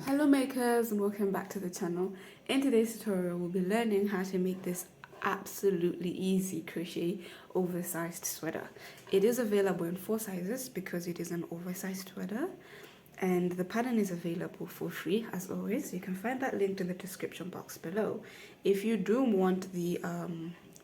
Hello makers and welcome back to the channel. In today's tutorial we'll be learning how to make this absolutely easy crochet oversized sweater. It is available in 4 sizes because it is an oversized sweater, and the pattern is available for free as always. You can find that linked in the description box below. If you do want the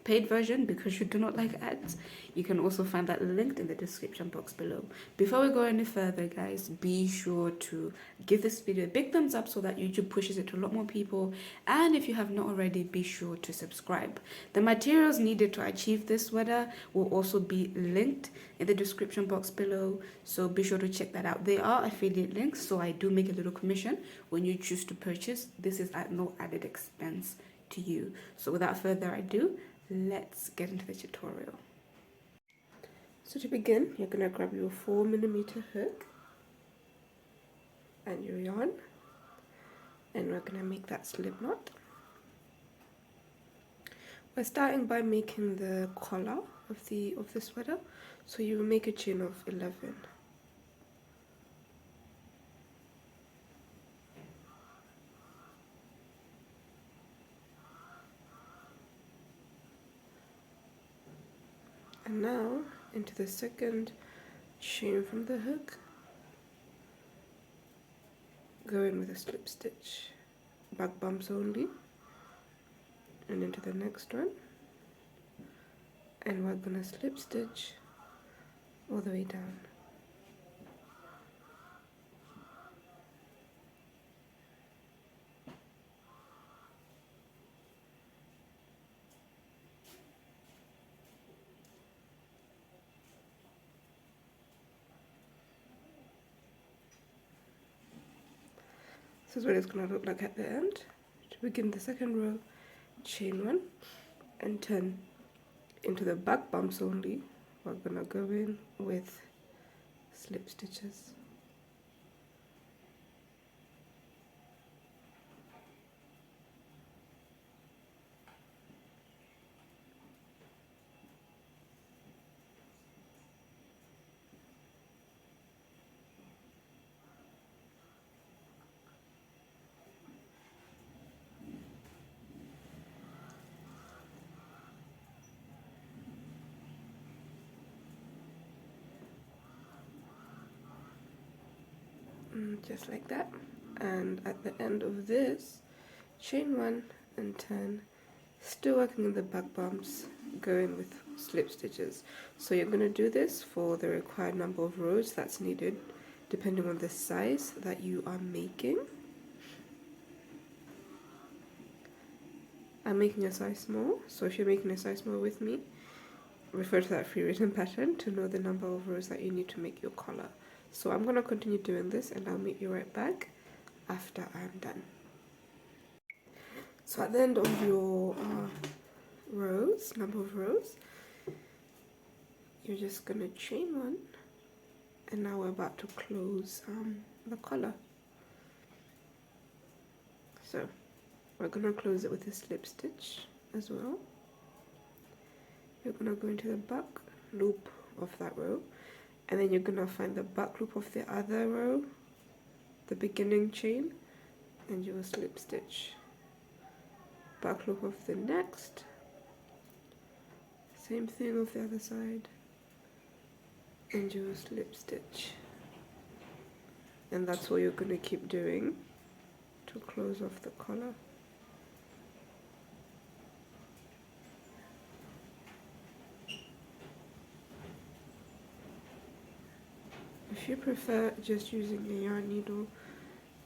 paid version because you do not like ads, you can also find that linked in the description box below. Before we go any further, guys, be sure to give this video a big thumbs up so that YouTube pushes it to a lot more people, and if you have not already, be sure to subscribe. The materials needed to achieve this sweater will also be linked in the description box below, so be sure to check that out. They are affiliate links, so I do make a little commission when you choose to purchase. This is at no added expense to you. So without further ado, let's get into the tutorial. So to begin, you're going to grab your 4mm hook and your yarn, and we're going to make that slip knot. We're starting by making the collar of the sweater, so you will make a chain of 11. And now into the second chain from the hook, go in with a slip stitch, back bumps only, and into the next one, and we're gonna slip stitch all the way down. This is what it's going to look like at the end. To begin the second row, chain 1 and turn into the back bumps only. We're going to go in with slip stitches. Just like that. And at the end of this, chain 1 and turn, still working in the back bumps, go in with slip stitches. So you're going to do this for the required number of rows that's needed depending on the size that you are making. I'm making a size small, so if you're making a size small with me, refer to that free written pattern to know the number of rows that you need to make your collar. So I'm going to continue doing this and I'll meet you right back after I'm done. So at the end of your rows, number of rows, you're just going to chain 1, and now we're about to close the collar. So we're going to close it with a slip stitch as well. You're going to go into the back loop of that row, and then you're going to find the back loop of the other row, the beginning chain, and you will slip stitch. Back loop of the next, same thing of the other side, and you will slip stitch. And that's what you're going to keep doing to close off the collar. If you prefer just using a yarn needle,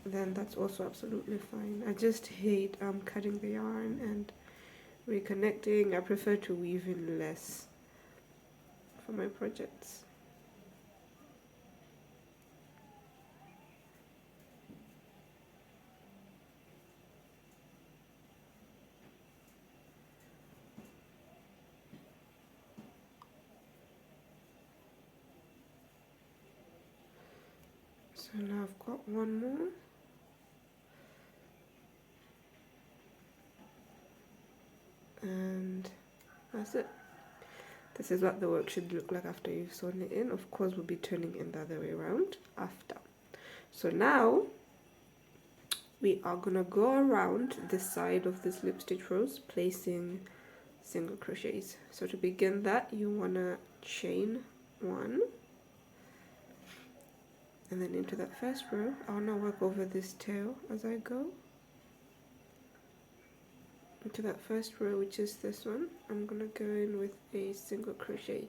then that's also absolutely fine. I just hate cutting the yarn and reconnecting. I prefer to weave in less for my projects. So now I've got one more. And that's it. This is what the work should look like after you've sewn it in. Of course, we'll be turning it the other way around after. So now we are gonna go around the side of the slip stitch rows, placing single crochets. So to begin that, you wanna chain 1, and then into that first row, I wanna work over this tail as I go. Into that first row, which is this one, I'm gonna go in with a single crochet.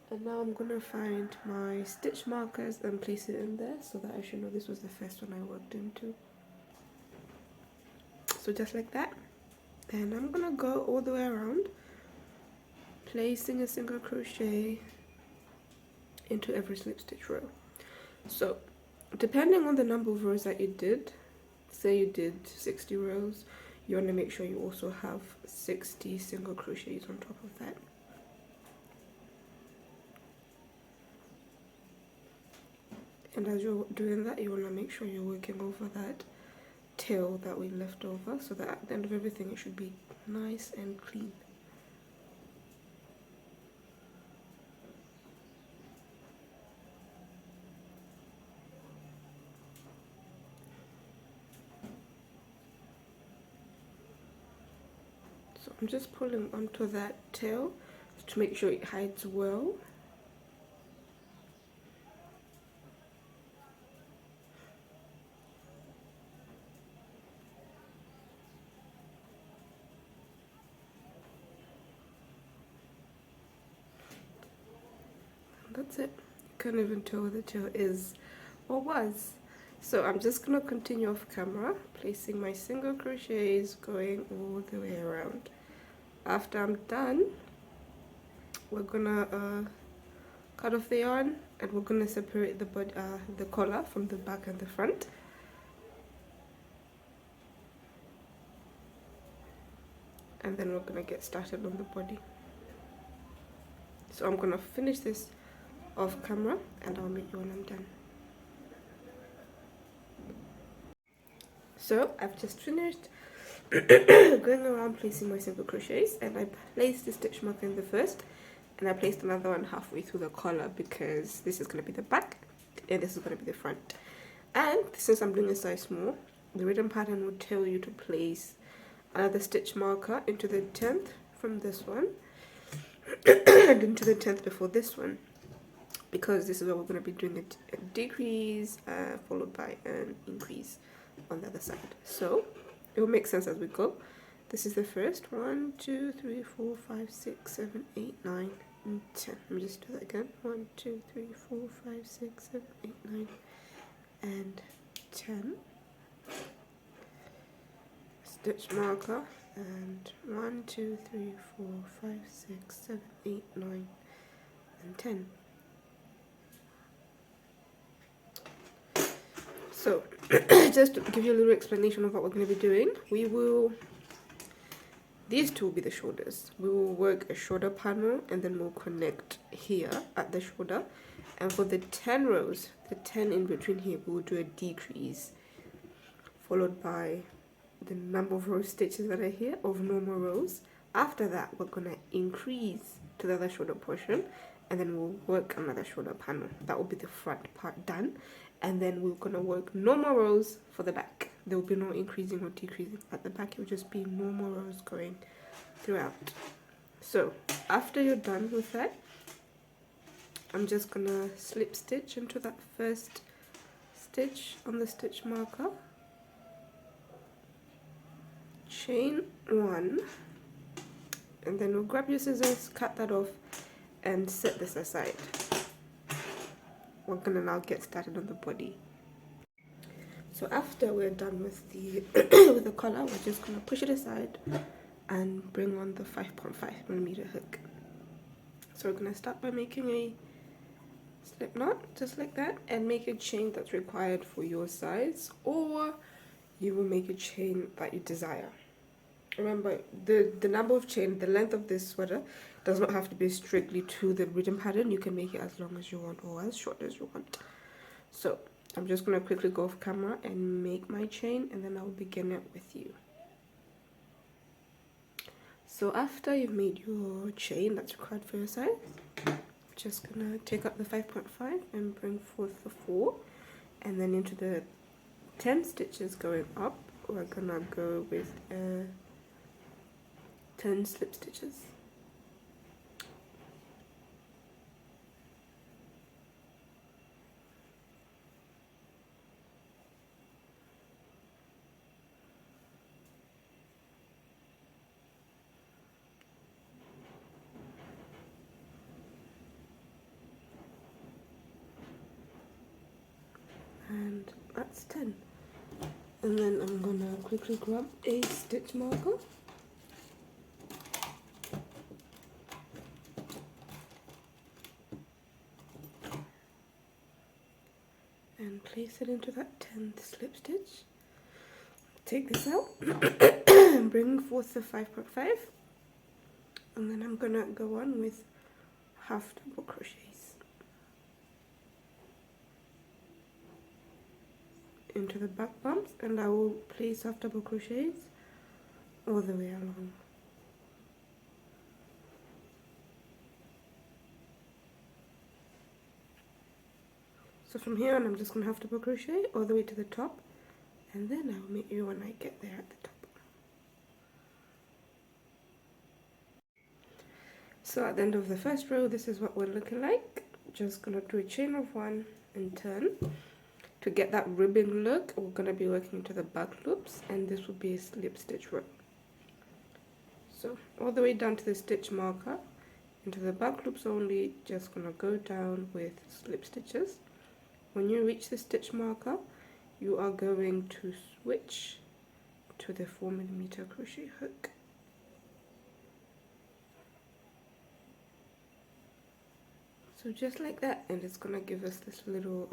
And now I'm gonna find my stitch markers and place it in there so that I should know this was the first one I worked into. So just like that. Then I'm gonna go all the way around, placing a single crochet into every slip stitch row. So depending on the number of rows that you did, say you did 60 rows, you want to make sure you also have 60 single crochets on top of that. And as you're doing that, you want to make sure you're working over that tail that we left over, so that at the end of everything it should be nice and clean. So I'm just pulling onto that tail to make sure it hides well. That's it. You can't even tell where the tail is or was. So I'm just gonna continue off camera, placing my single crochets, going all the way around. After I'm done, we're gonna cut off the yarn, and we're gonna separate the collar from the back and the front. And then we're gonna get started on the body. So I'm gonna finish this off camera and I'll meet you when I'm done. So I've just finished going around placing my single crochets, and I placed the stitch marker in the first, and I placed another one halfway through the collar because this is going to be the back and this is going to be the front. And since I'm doing a size small, the written pattern will tell you to place another stitch marker into the 10th from this one and into the 10th before this one, because this is where we're going to be doing a decrease followed by an increase on the other side. So it will make sense as we go. This is the first 1, 2, 3, 4, 5, 6, 7, 8, 9, and 10. Let me just do that again. 1, 2, 3, 4, 5, 6, 7, 8, 9, and 10. Stitch marker, and 1, 2, 3, 4, 5, 6, 7, 8, 9, and 10. So just to give you a little explanation of what we're going to be doing, these two will be the shoulders. We will work a shoulder panel and then we'll connect here at the shoulder. And for the 10 rows, the 10 in between here, we will do a decrease followed by the number of row stitches that are here of normal rows. After that, we're going to increase to the other shoulder portion, and then we'll work another shoulder panel. That will be the front part done. And then we're going to work normal rows for the back. There will be no increasing or decreasing at the back. It will just be normal rows going throughout. So after you're done with that, I'm just going to slip stitch into that first stitch on the stitch marker. Chain 1. And then we'll grab your scissors, cut that off, and set this aside. We're gonna now get started on the body. So after we're done with the with the collar, we're just gonna push it aside and bring on the 5.5mm hook. So we're gonna start by making a slip knot just like that, and make a chain that's required for your size, or you will make a chain that you desire. Remember, the number of chain, the length of this sweater does not have to be strictly to the written pattern. You can make it as long as you want or as short as you want. So I'm just going to quickly go off camera and make my chain, and then I'll begin it with you. So after you've made your chain that's required for your size, I'm just going to take up the 5.5 and bring forth the 4, and then into the 10 stitches going up, we're gonna go with 10 slip stitches. And that's 10. And then I'm gonna quickly grab a stitch marker and place it into that 10th slip stitch. Take this out and bring forth the 5.5, and then I'm gonna go on with half double crochets into the back bumps, and I will place half double crochets all the way along. So from here on, I'm just gonna half double crochet all the way to the top, and then I'll meet you when I get there at the top. So at the end of the first row, this is what we're looking like. Just gonna do a chain of 1 and turn. To get that ribbing look, we're gonna be working to the back loops, and this will be a slip stitch row. So all the way down to the stitch marker, into the back loops only, just gonna go down with slip stitches. When you reach the stitch marker, you are going to switch to the 4mm crochet hook. So just like that, and it's gonna give us this little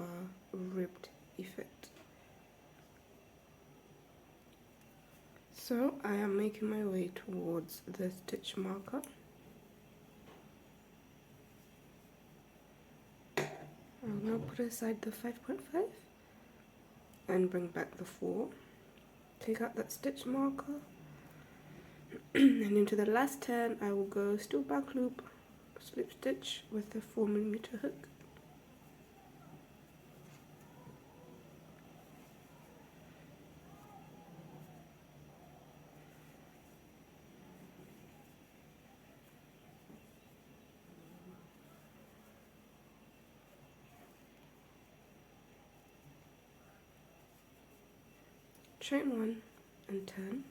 ribbed effect. So I am making my way towards the stitch marker. I'm gonna put aside the 5.5 and bring back the 4. Take out that stitch marker and into the last 10 I will go still back loop, slip stitch with the 4mm hook. Chain 1 and turn,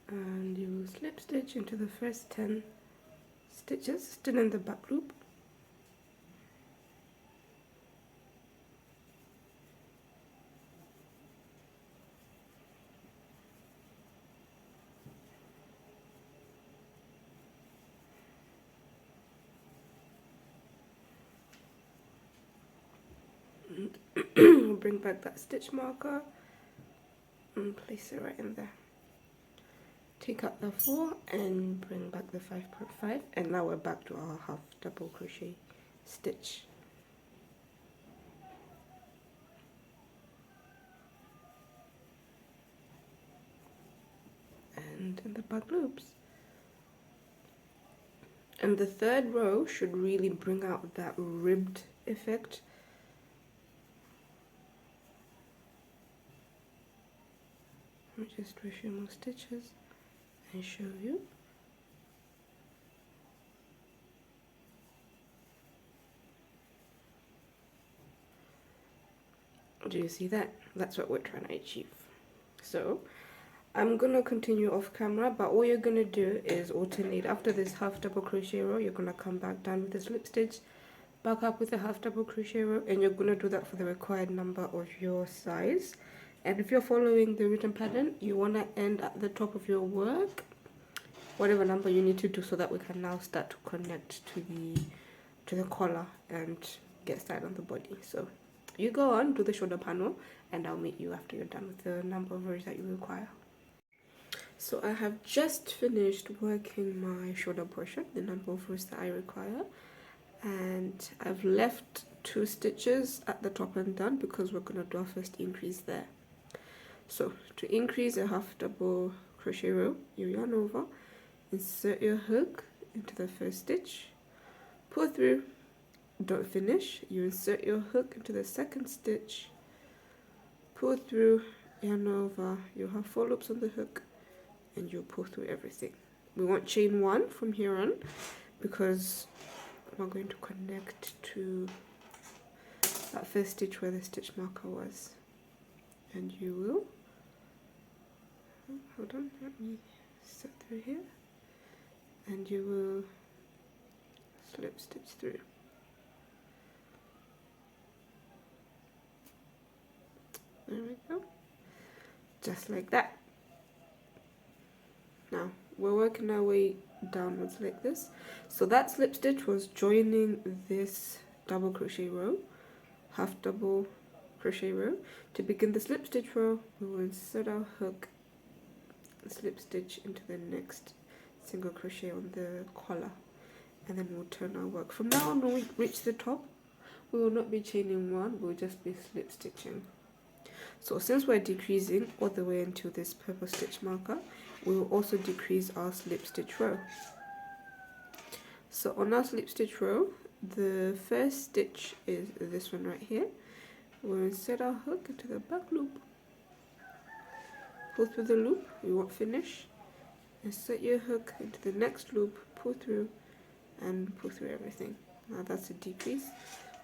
and you will slip stitch into the first 10 stitches, still in the back loop. And we'll bring back that stitch marker and place it right in there. Take out the 4 and bring back the 5.5, and now we're back to our half double crochet stitch. And in the back loops. And the third row should really bring out that ribbed effect. Let me just do a few more stitches and show you. Do you see that? That's what we're trying to achieve. So I'm gonna continue off camera, but all you're gonna do is alternate. After this half double crochet row, you're gonna come back down with the slip stitch, back up with a half double crochet row, and you're gonna do that for the required number of your size. And if you're following the written pattern, you want to end at the top of your work, whatever number you need to do, so that we can now start to connect to the collar and get started on the body. So you go on, do the shoulder panel, and I'll meet you after you're done with the number of rows that you require. So I have just finished working my shoulder portion, the number of rows that I require, and I've left 2 stitches at the top and down because we're going to do our first increase there. So to increase a half double crochet row, you yarn over, insert your hook into the first stitch, pull through, don't finish, you insert your hook into the second stitch, pull through, yarn over, you'll have 4 loops on the hook, and you'll pull through everything. We want chain 1 from here on because we're going to connect to that first stitch where the stitch marker was. And you will, hold on, let me set through here, and you will slip stitch through. There we go, just like that. Now we're working our way downwards like this. So that slip stitch was joining this double crochet row, half double crochet row. To begin the slip stitch row, we will insert our hook, slip stitch into the next single crochet on the collar, and then we'll turn our work. From now on, when we reach the top, we will not be chaining 1, we'll just be slip stitching. So since we're decreasing all the way into this purple stitch marker, we will also decrease our slip stitch row. So on our slip stitch row, the first stitch is this one right here. We'll insert our hook into the back loop, pull through the loop, we won't finish, insert your hook into the next loop, pull through, and pull through everything. Now that's a decrease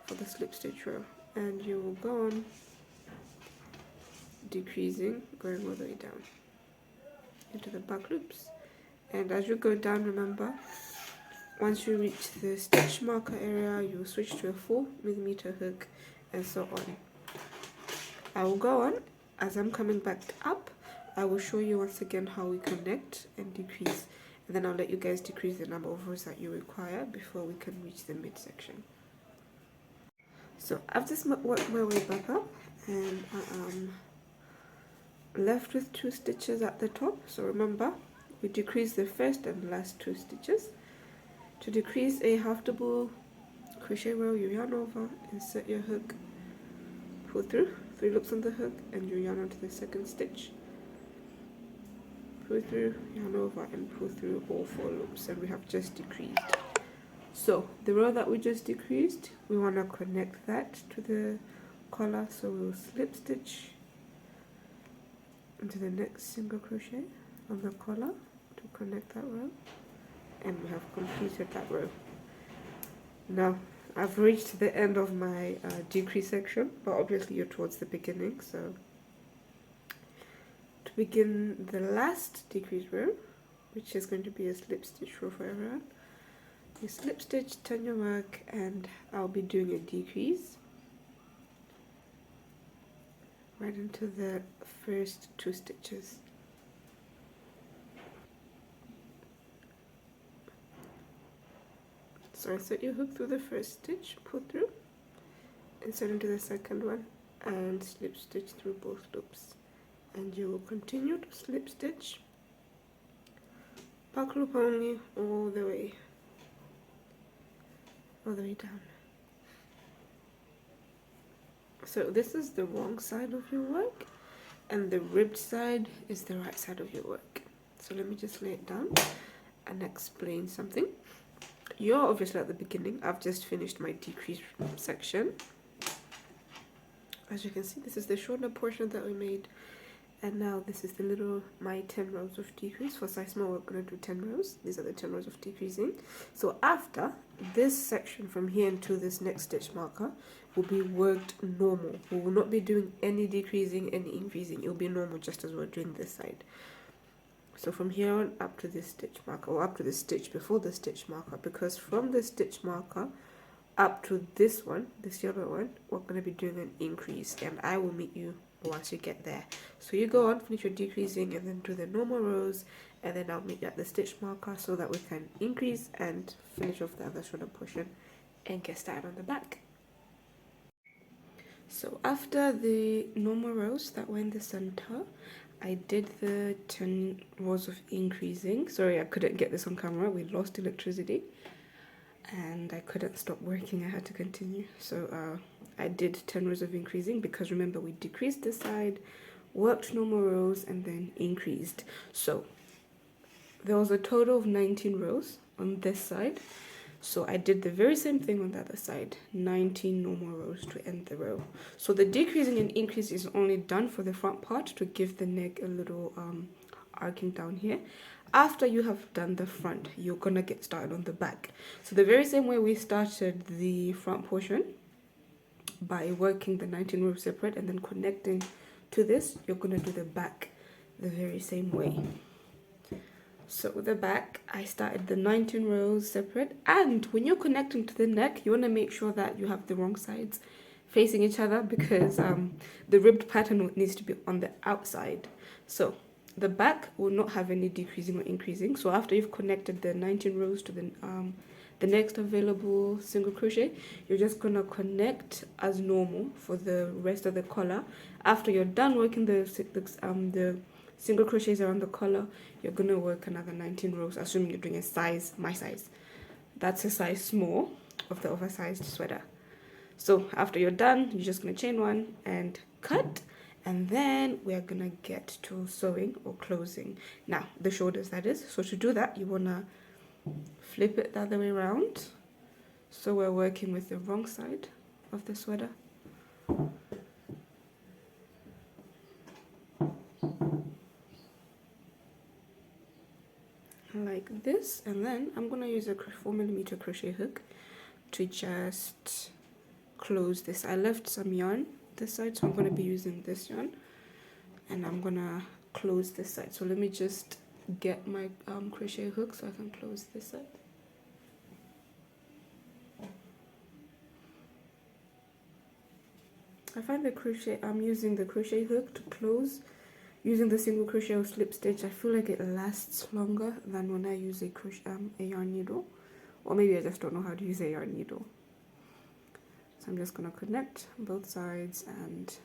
for the slip stitch row, and you will go on decreasing, going all the way down into the back loops. And as you go down, remember, once you reach the stitch marker area, you will switch to a 4mm hook, and so on. I will go on. As I'm coming back up, I will show you once again how we connect and decrease, and then I'll let you guys decrease the number of rows that you require before we can reach the midsection. So I've just worked my way back up, and I am left with 2 stitches at the top. So remember, we decrease the first and last 2 stitches. To decrease a half double crochet row, you yarn over, insert your hook, pull through, 3 loops on the hook, and you yarn onto the second stitch, pull through, yarn over, and pull through all 4 loops, and we have just decreased. So the row that we just decreased, we want to connect that to the collar, so we'll slip stitch into the next single crochet on the collar to connect that row, and we have completed that row. Now I've reached the end of my decrease section, but obviously you're towards the beginning. So to begin the last decrease row, which is going to be a slip stitch row for everyone, you slip stitch, turn your work, and I'll be doing a decrease right into the first 2 stitches. So insert your hook through the first stitch, pull through, insert into the second one, and slip stitch through both loops. And you will continue to slip stitch, back loop only, all the way down. So this is the wrong side of your work, and the ribbed side is the right side of your work. So let me just lay it down and explain something. You're obviously at the beginning. I've just finished my decrease section. As you can see, this is the shoulder portion that we made, and now this is the little my 10 rows of decrease. For size small, we're going to do 10 rows. These are the 10 rows of decreasing. So after this section from here into this next stitch marker will be worked normal. We will not be doing any decreasing, any increasing. It will be normal, just as we're doing this side. So from here on up to this stitch marker, or up to the stitch before the stitch marker, because from the stitch marker up to this one, this yellow one, we're going to be doing an increase, and I will meet you once you get there. So you go on, finish your decreasing, and then do the normal rows, and then I'll meet you at the stitch marker so that we can increase and finish off the other shoulder portion and get started on the back. So after the normal rows that were in the center, I did the 10 rows of increasing. Sorry, I couldn't get this on camera. We lost electricity and I couldn't stop working. I had to continue. So I did 10 rows of increasing because remember we decreased this side, worked normal rows, and then increased. So there was a total of 19 rows on this side. So I did the very same thing on the other side, 19 normal rows to end the row. So the decreasing and increase is only done for the front part to give the neck a little arcing down here. After you have done the front, you're gonna get started on the back. So the very same way we started the front portion, by working the 19 rows separate and then connecting to this, you're gonna do the back the very same way. So with the back, I started the 19 rows separate, and when you're connecting to the neck, you want to make sure that you have the wrong sides facing each other, because the ribbed pattern needs to be on the outside. So the back will not have any decreasing or increasing. So after you've connected the 19 rows to the next available single crochet, you're just gonna connect as normal for the rest of the collar. After you're done working the single crochets around the collar, you're gonna work another 19 rows, assuming you're doing a size, my size. That's a size small of the oversized sweater. So after you're done, you're just gonna chain one and cut, and then we're gonna get to sewing or closing. Now, the shoulders, that is. So to do that, you wanna flip it the other way around. So we're working with the wrong side of the sweater. Like this, and then I'm gonna use a 4mm crochet hook to just close this. I left some yarn this side, so I'm gonna be using this yarn, and I'm gonna close this side. So let me just get my crochet hook so I can close this side. I find I'm using the crochet hook to close. Using the single crochet or slip stitch, I feel like it lasts longer than when I use a yarn needle, or maybe I just don't know how to use a yarn needle. So I'm just gonna connect both sides and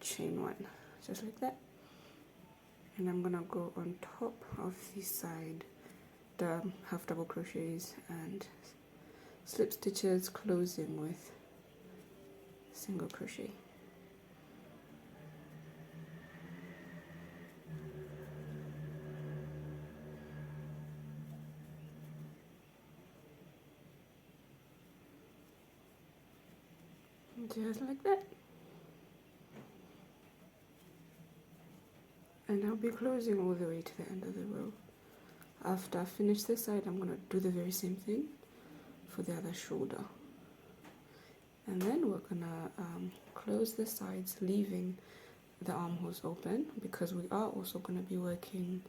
chain one, just like that. And I'm gonna go on top of the side, the half double crochets and slip stitches, closing with single crochet. Just like that. And I'll be closing all the way to the end of the row. After I finish this side, I'm going to do the very same thing for the other shoulder. And then we're going to close the sides, leaving the armholes open, because we are also going to be working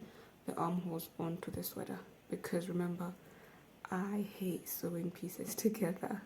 the armholes onto the sweater. Because remember, I hate sewing pieces together.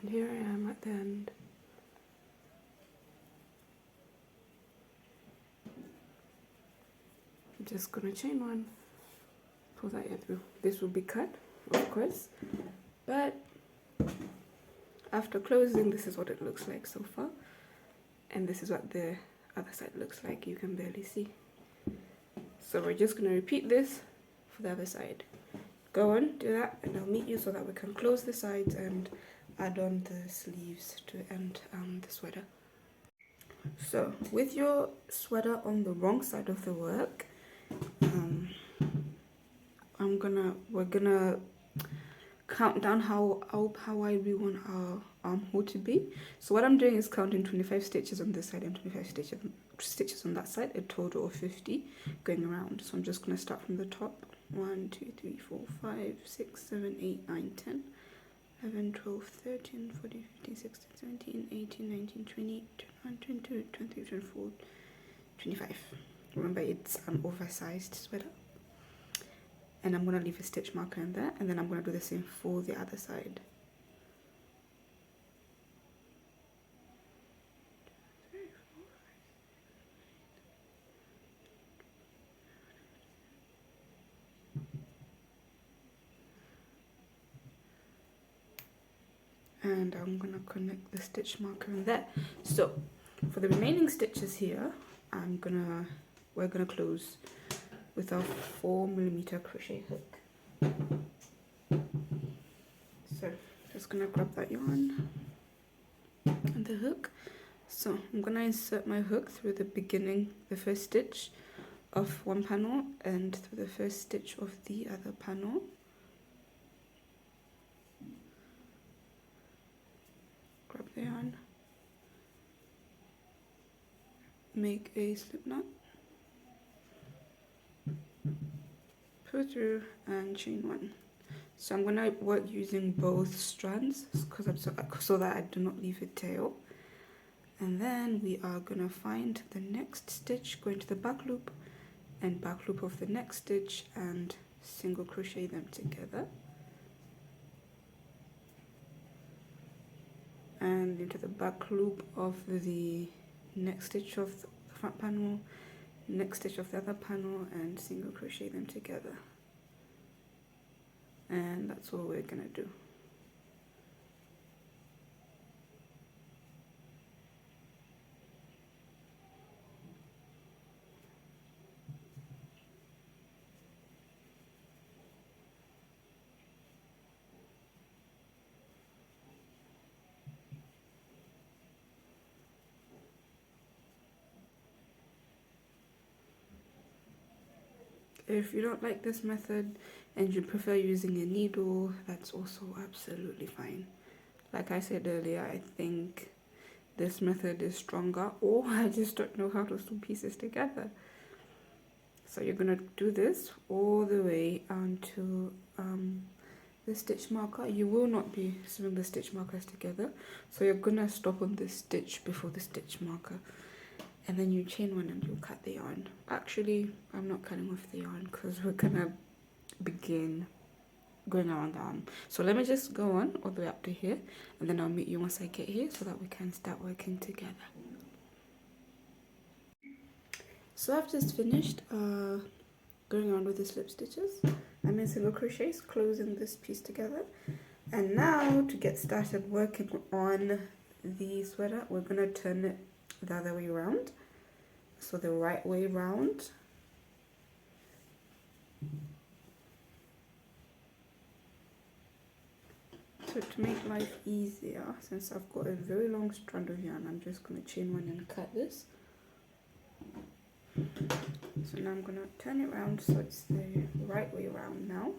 And here I am at the end. I'm just gonna chain one, pull that through. This will be cut, of course, but after closing, this is what it looks like so far, and this is what the other side looks like. You can barely see. So we're just gonna repeat this for the other side. Go on, do that, and I'll meet you so that we can close the sides and add on the sleeves to end the sweater. So with your sweater on the wrong side of the work, we're gonna count down how wide we want our armhole to be. So what I'm doing is counting 25 stitches on this side and 25 stitches on that side, a total of 50 going around. So I'm just gonna start from the top. 1, 2, 3, 4, 5, 6, 7, 8, 9, 10, 11, 12, 13, 14, 15, 16, 17, 18, 19, 20, 21, 22, 23, 24, 25. Remember, it's an oversized sweater. and I'm going to leave a stitch marker in there, and then I'm going to do the same for the other side. And I'm going to connect the stitch marker in there. So for the remaining stitches here, we're gonna close with our 4mm crochet hook. So just gonna grab that yarn and the hook. So I'm gonna insert my hook through the beginning, the first stitch of one panel, and through the first stitch of the other panel. Grab the yarn, make a slip knot, pull through and chain one. So I'm gonna work using both strands so that I do not leave a tail. And then we are gonna find the next stitch, go into the back loop and back loop of the next stitch and single crochet them together. And into the back loop of the next stitch of the front panel, next stitch of the other panel, and single crochet them together. And that's all we're gonna do. If you don't like this method and you prefer using a needle, that's also absolutely fine. Like I said earlier, I think this method is stronger, or I just don't know how to sew pieces together. So you're gonna do this all the way until the stitch marker. You will not be sewing the stitch markers together, so you're gonna stop on this stitch before the stitch marker. And then you chain one and you cut the yarn. Actually, I'm not cutting off the yarn because we're gonna begin going around the arm. So let me just go on all the way up to here, and then I'll meet you once I get here so that we can start working together. So I've just finished going around with the slip stitches. I'm in single crochets, closing this piece together. And now to get started working on the sweater, we're gonna turn it the other way around, so the right way round. So to make life easier, since I've got a very long strand of yarn, I'm just going to chain one and cut this. So now I'm going to turn it around so it's the right way around now.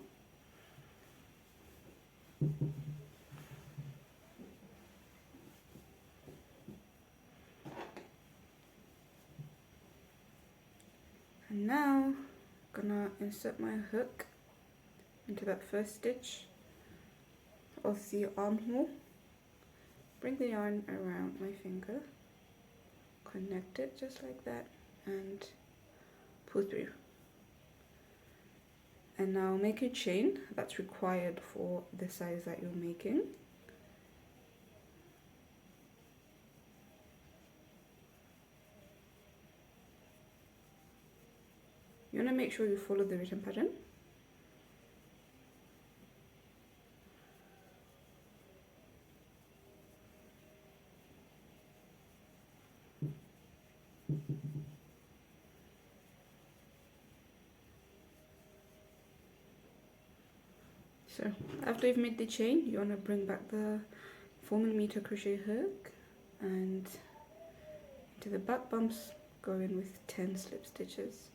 And now I'm gonna insert my hook into that first stitch of the armhole, bring the yarn around my finger, connect it just like that, and pull through. And now make a chain that's required for the size that you're making. You want to make sure you follow the written pattern. So after you've made the chain, you want to bring back the 4mm crochet hook and into the back bumps, go in with 10 slip stitches.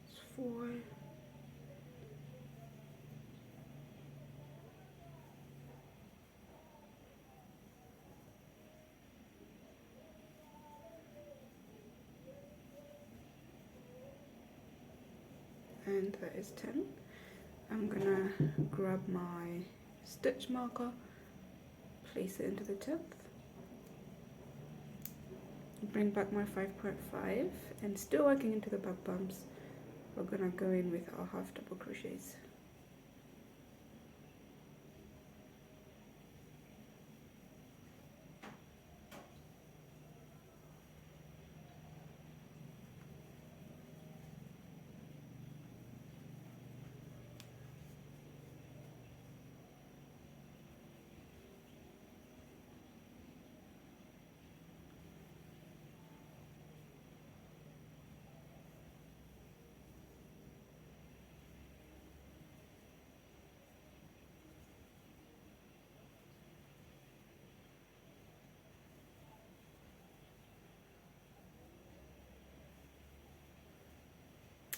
It's 4. And that is 10. I'm gonna grab my stitch marker, place it into the 10th, bring back my 5.5 and still working into the back bumps. We're gonna go in with our half double crochets.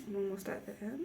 I'm almost at the end.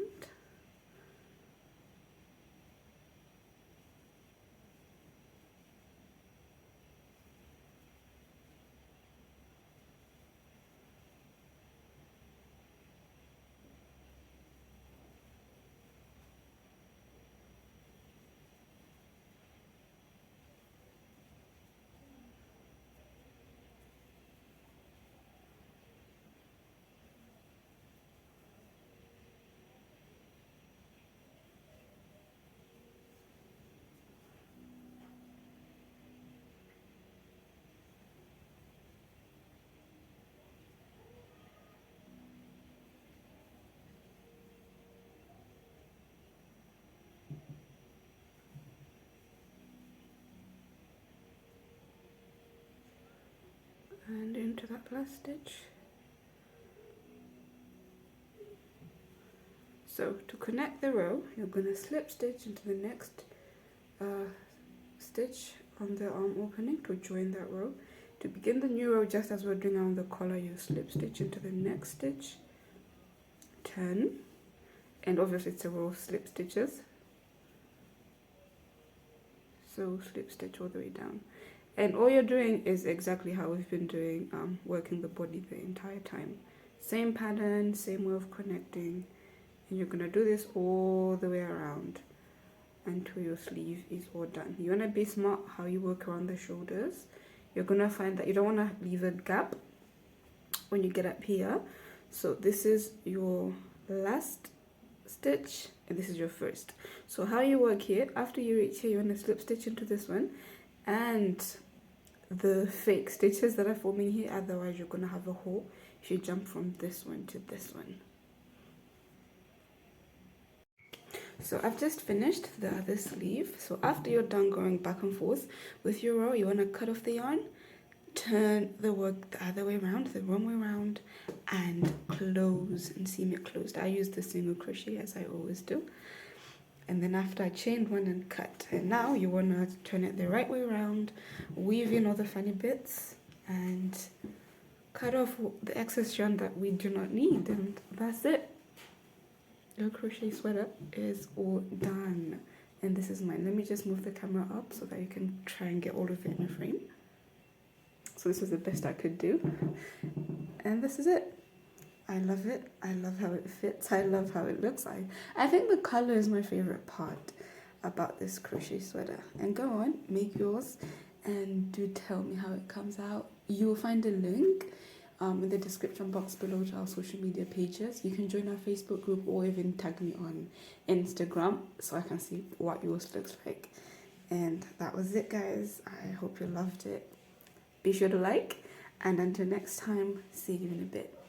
And into that last stitch. So to connect the row, you're going to slip stitch into the next stitch on the arm opening to join that row. To begin the new row, just as we're doing on the collar, you slip stitch into the next stitch, turn, and obviously it's a row of slip stitches. So slip stitch all the way down. And all you're doing is exactly how we've been doing, working the body the entire time. Same pattern, same way of connecting. And you're going to do this all the way around until your sleeve is all done. You want to be smart how you work around the shoulders. You're going to find that you don't want to leave a gap when you get up here. So this is your last stitch and this is your first. So how you work here, after you reach here, you want to slip stitch into this one and the fake stitches that are forming here, otherwise you're going to have a hole if you jump from this one to this one. So I've just finished the other sleeve. So after you're done going back and forth with your row, you want to cut off the yarn, turn the work the other way around, the wrong way around, and close and seam it closed. I use the single crochet as I always do. And then after I chained one and cut. And now you want to turn it the right way around, weave in all the funny bits, and cut off the excess yarn that we do not need. And that's it. Your crochet sweater is all done. And this is mine. Let me just move the camera up so that you can try and get all of it in a frame. So this was the best I could do. And this is it. I love it. I love how it fits. I love how it looks. I think the color is my favorite part about this crochet sweater. And go on, make yours and do tell me how it comes out. You will find a link in the description box below to our social media pages. You can join our Facebook group or even tag me on Instagram so I can see what yours looks like. And that was it, guys. I hope you loved it. Be sure to like, and until next time, see you in a bit.